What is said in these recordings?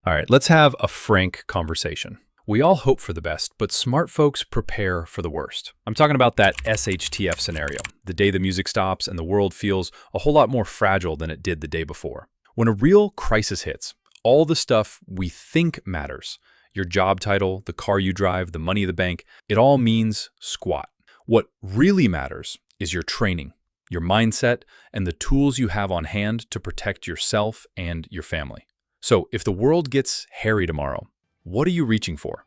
All right, let's have a frank conversation. We all hope for the best, but smart folks prepare for the worst. I'm talking about that SHTF scenario, the day the music stops and the world feels a whole lot more fragile than it did the day before. When a real crisis hits, all the stuff we think matters, your job title, the car you drive, the money in the bank, it all means squat. What really matters is your training, your mindset, and the tools you have on hand to protect yourself and your family. So, if the world gets hairy tomorrow, what are you reaching for?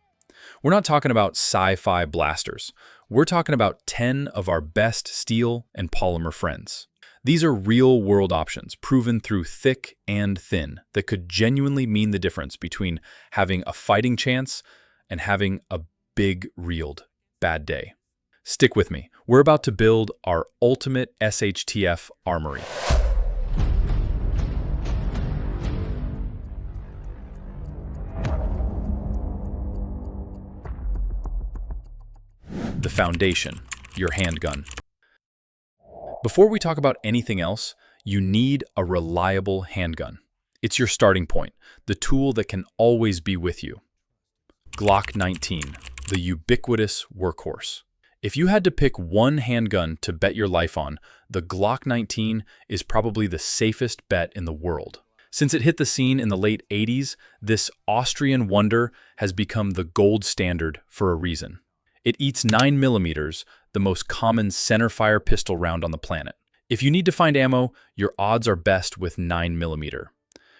We're not talking about sci-fi blasters. We're talking about 10 of our best steel and polymer friends. These are real-world options, proven through thick and thin, that could genuinely mean the difference between having a fighting chance and having a big, reeled, bad day. Stick with me. We're about to build our ultimate SHTF armory. The foundation, your handgun. Before we talk about anything else, you need a reliable handgun. It's your starting point, the tool that can always be with you. Glock 19, the ubiquitous workhorse. If you had to pick one handgun to bet your life on, the Glock 19 is probably the safest bet in the world. Since it hit the scene in the late 80s, this Austrian wonder has become the gold standard for a reason. It eats 9mm, the most common centerfire pistol round on the planet. If you need to find ammo, your odds are best with 9mm.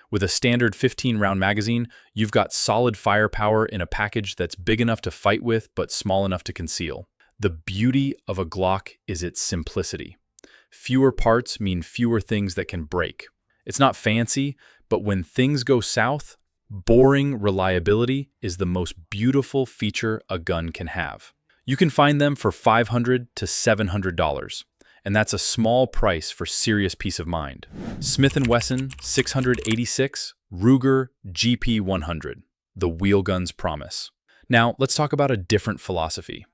With a standard 15-round magazine, you've got solid firepower in a package that's big enough to fight with but small enough to conceal. The beauty of a Glock is its simplicity. Fewer parts mean fewer things that can break. It's not fancy, but when things go south, boring reliability is the most beautiful feature a gun can have. You can find them for $500 to $700, and that's a small price for serious peace of mind. Smith & Wesson 686, Ruger GP100, the wheel gun's promise. Now, let's talk about a different philosophy.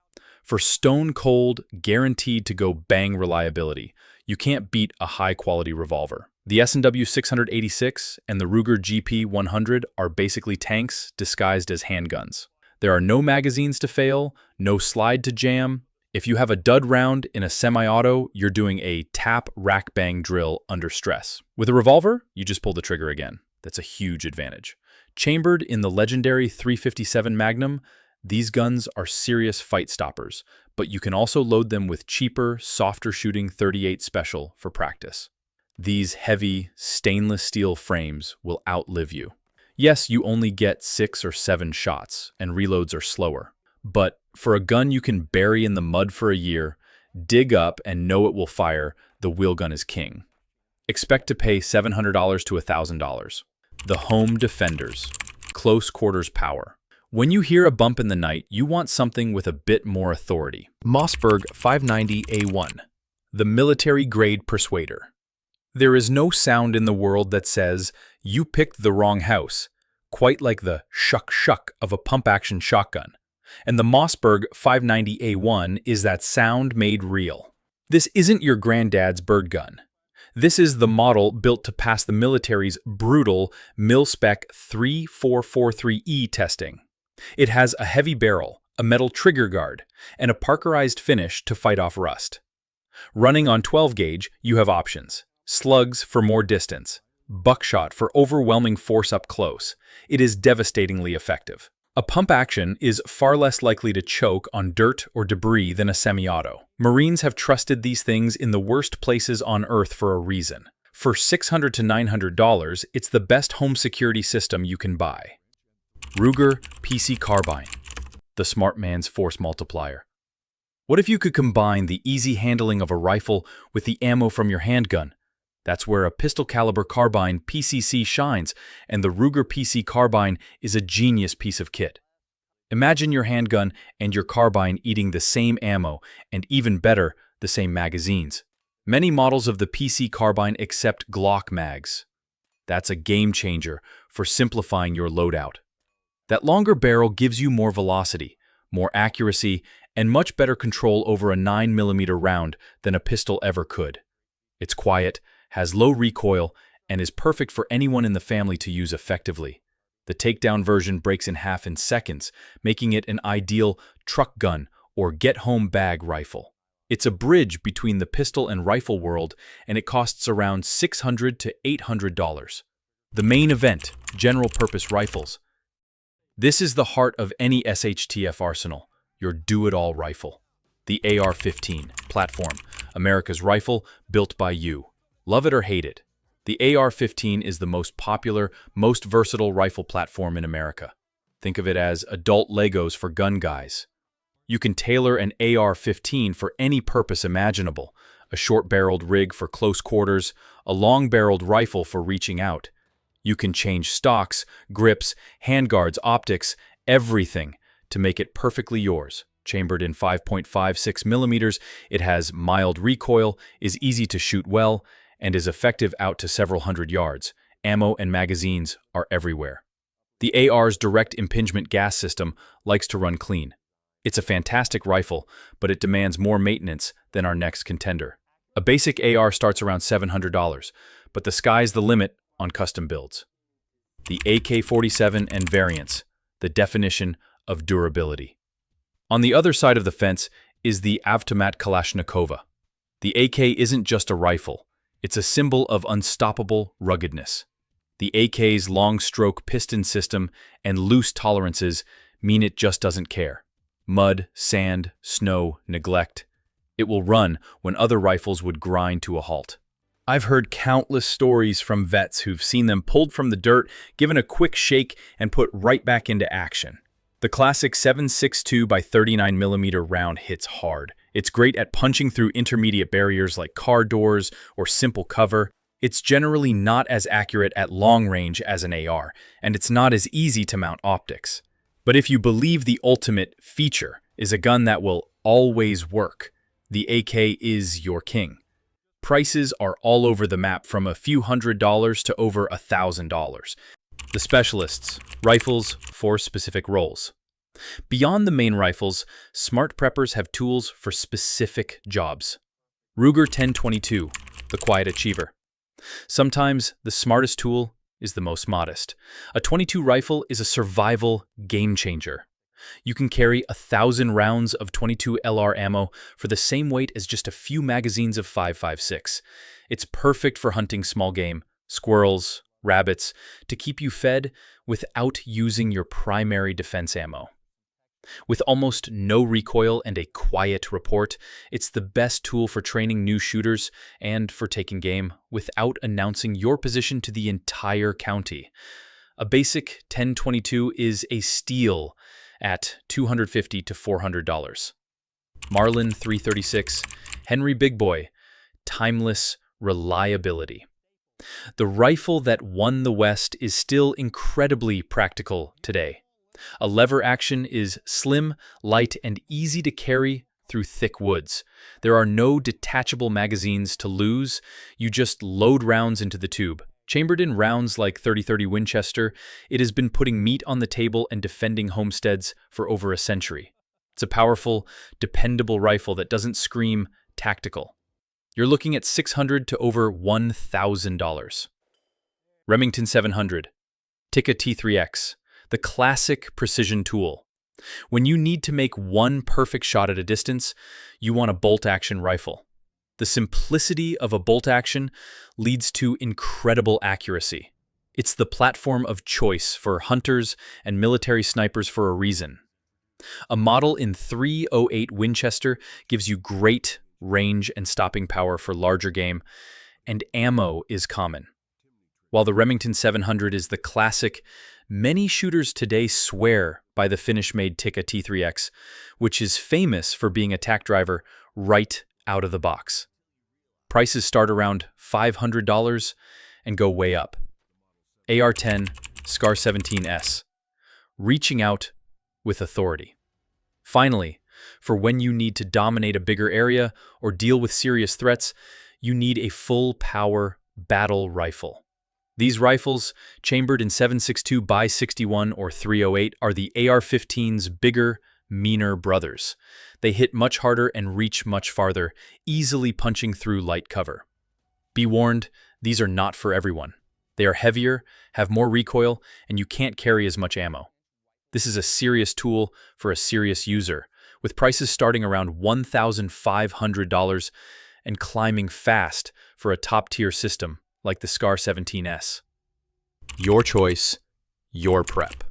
For stone-cold, guaranteed to go bang reliability, you can't beat a high-quality revolver. The S&W 686 and the Ruger GP100 are basically tanks disguised as handguns. There are no magazines to fail, no slide to jam. If you have a dud round in a semi-auto, you're doing a tap rack bang drill under stress. With a revolver, you just pull the trigger again. That's a huge advantage. Chambered in the legendary 357 Magnum, these guns are serious fight stoppers, but you can also load them with cheaper, softer shooting .38 Special for practice. These heavy, stainless steel frames will outlive you. Yes, you only get 6 or 7 shots, and reloads are slower. But for a gun you can bury in the mud for a year, dig up and know it will fire, the wheel gun is king. Expect to pay $700 to $1,000. The Home Defenders, close quarters power. When you hear a bump in the night, you want something with a bit more authority. Mossberg 590A1, the military-grade persuader. There is no sound in the world that says, "You picked the wrong house," quite like the shuck-shuck of a pump-action shotgun. And the Mossberg 590A1 is that sound made real. This isn't your granddad's bird gun. This is the model built to pass the military's brutal mil-spec 3443E testing. It has a heavy barrel, a metal trigger guard, and a Parkerized finish to fight off rust. Running on 12-gauge, you have options. Slugs for more distance, buckshot for overwhelming force up close. It is devastatingly effective. A pump action is far less likely to choke on dirt or debris than a semi-auto. Marines have trusted these things in the worst places on Earth for a reason. For $600 to $900, it's the best home security system you can buy. Ruger PC Carbine, the smart man's force multiplier. What if you could combine the easy handling of a rifle with the ammo from your handgun? That's where a pistol caliber carbine PCC shines, and the Ruger PC Carbine is a genius piece of kit. Imagine your handgun and your carbine eating the same ammo, and even better, the same magazines. Many models of the PC Carbine accept Glock mags. That's a game changer for simplifying your loadout. That longer barrel gives you more velocity, more accuracy, and much better control over a 9mm round than a pistol ever could. It's quiet, has low recoil, and is perfect for anyone in the family to use effectively. The takedown version breaks in half in seconds, making it an ideal truck gun or get-home bag rifle. It's a bridge between the pistol and rifle world, and it costs around $600 to $800. The main event, general-purpose rifles. This is the heart of any SHTF arsenal, your do-it-all rifle. The AR-15 platform, America's rifle built by you. Love it or hate it. The AR-15 is the most popular, most versatile rifle platform in America. Think of it as adult Legos for gun guys. You can tailor an AR-15 for any purpose imaginable. A short-barreled rig for close quarters, a long-barreled rifle for reaching out. You can change stocks, grips, handguards, optics, everything to make it perfectly yours. Chambered in 5.56 millimeters, it has mild recoil, is easy to shoot well, and is effective out to several hundred yards. Ammo and magazines are everywhere. The AR's direct impingement gas system likes to run clean. It's a fantastic rifle, but it demands more maintenance than our next contender. A basic AR starts around $700, but the sky's the limit on custom builds. The AK-47 and variants, the definition of durability. On the other side of the fence is the Avtomat Kalashnikova. The AK isn't just a rifle. It's a symbol of unstoppable ruggedness. The AK's long-stroke piston system and loose tolerances mean it just doesn't care. Mud, sand, snow, neglect. It will run when other rifles would grind to a halt. I've heard countless stories from vets who've seen them pulled from the dirt, given a quick shake, and put right back into action. The classic 7.62 by 39 millimeter round hits hard. It's great at punching through intermediate barriers like car doors or simple cover. It's generally not as accurate at long range as an AR, and it's not as easy to mount optics. But if you believe the ultimate feature is a gun that will always work, the AK is your king. Prices are all over the map, from a few $100s to over $1,000. The specialists, rifles for specific roles. Beyond the main rifles, smart preppers have tools for specific jobs. Ruger 1022, the quiet achiever. Sometimes the smartest tool is the most modest. A .22 rifle is a survival game changer. You can carry 1,000 rounds of .22 LR ammo for the same weight as just a few magazines of 5.56. It's perfect for hunting small game, squirrels, rabbits, to keep you fed without using your primary defense ammo. With almost no recoil and a quiet report, it's the best tool for training new shooters and for taking game without announcing your position to the entire county. A basic 1022 is a steal at $250 to $400. Marlin 336, Henry Big Boy, timeless reliability. The rifle that won the West is still incredibly practical today. A lever action is slim, light, and easy to carry through thick woods. There are no detachable magazines to lose. You just load rounds into the tube. Chambered in rounds like .30-30 Winchester, it has been putting meat on the table and defending homesteads for over a century. It's a powerful, dependable rifle that doesn't scream tactical. You're looking at $600 to over $1,000. Remington 700, Tikka T3X. The classic precision tool. When you need to make one perfect shot at a distance, you want a bolt-action rifle. The simplicity of a bolt-action leads to incredible accuracy. It's the platform of choice for hunters and military snipers for a reason. A model in .308 Winchester gives you great range and stopping power for larger game, and ammo is common. While the Remington 700 is the classic, many shooters today swear by the Finnish-made Tikka T3X, which is famous for being a tack driver right out of the box. Prices start around $500 and go way up. AR-10, SCAR 17S, reaching out with authority. Finally, for when you need to dominate a bigger area or deal with serious threats, you need a full-power battle rifle. These rifles, chambered in 7.62 by 61 or .308, are the AR-15's bigger, meaner brothers. They hit much harder and reach much farther, easily punching through light cover. Be warned, these are not for everyone. They are heavier, have more recoil, and you can't carry as much ammo. This is a serious tool for a serious user, with prices starting around $1,500 and climbing fast for a top-tier system like the SCAR 17S. Your choice, your prep.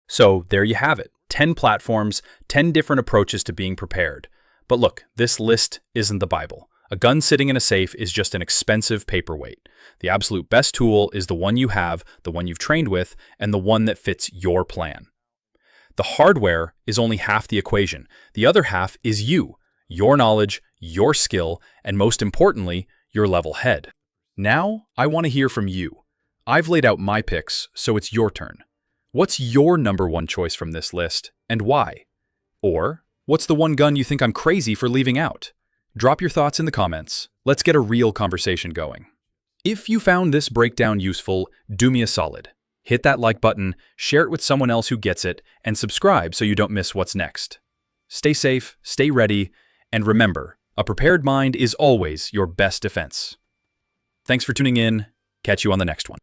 So there you have it, 10 platforms, 10 different approaches to being prepared. But look, this list isn't the Bible. A gun sitting in a safe is just an expensive paperweight. The absolute best tool is the one you have, the one you've trained with, and the one that fits your plan. The hardware is only half the equation. The other half is you, your knowledge, your skill, and most importantly, your level head. Now, I want to hear from you. I've laid out my picks, so it's your turn. What's your number one choice from this list, and why? Or, what's the one gun you think I'm crazy for leaving out? Drop your thoughts in the comments. Let's get a real conversation going. If you found this breakdown useful, do me a solid. Hit that like button, share it with someone else who gets it, and subscribe so you don't miss what's next. Stay safe, stay ready, and remember, a prepared mind is always your best defense. Thanks for tuning in. Catch you on the next one.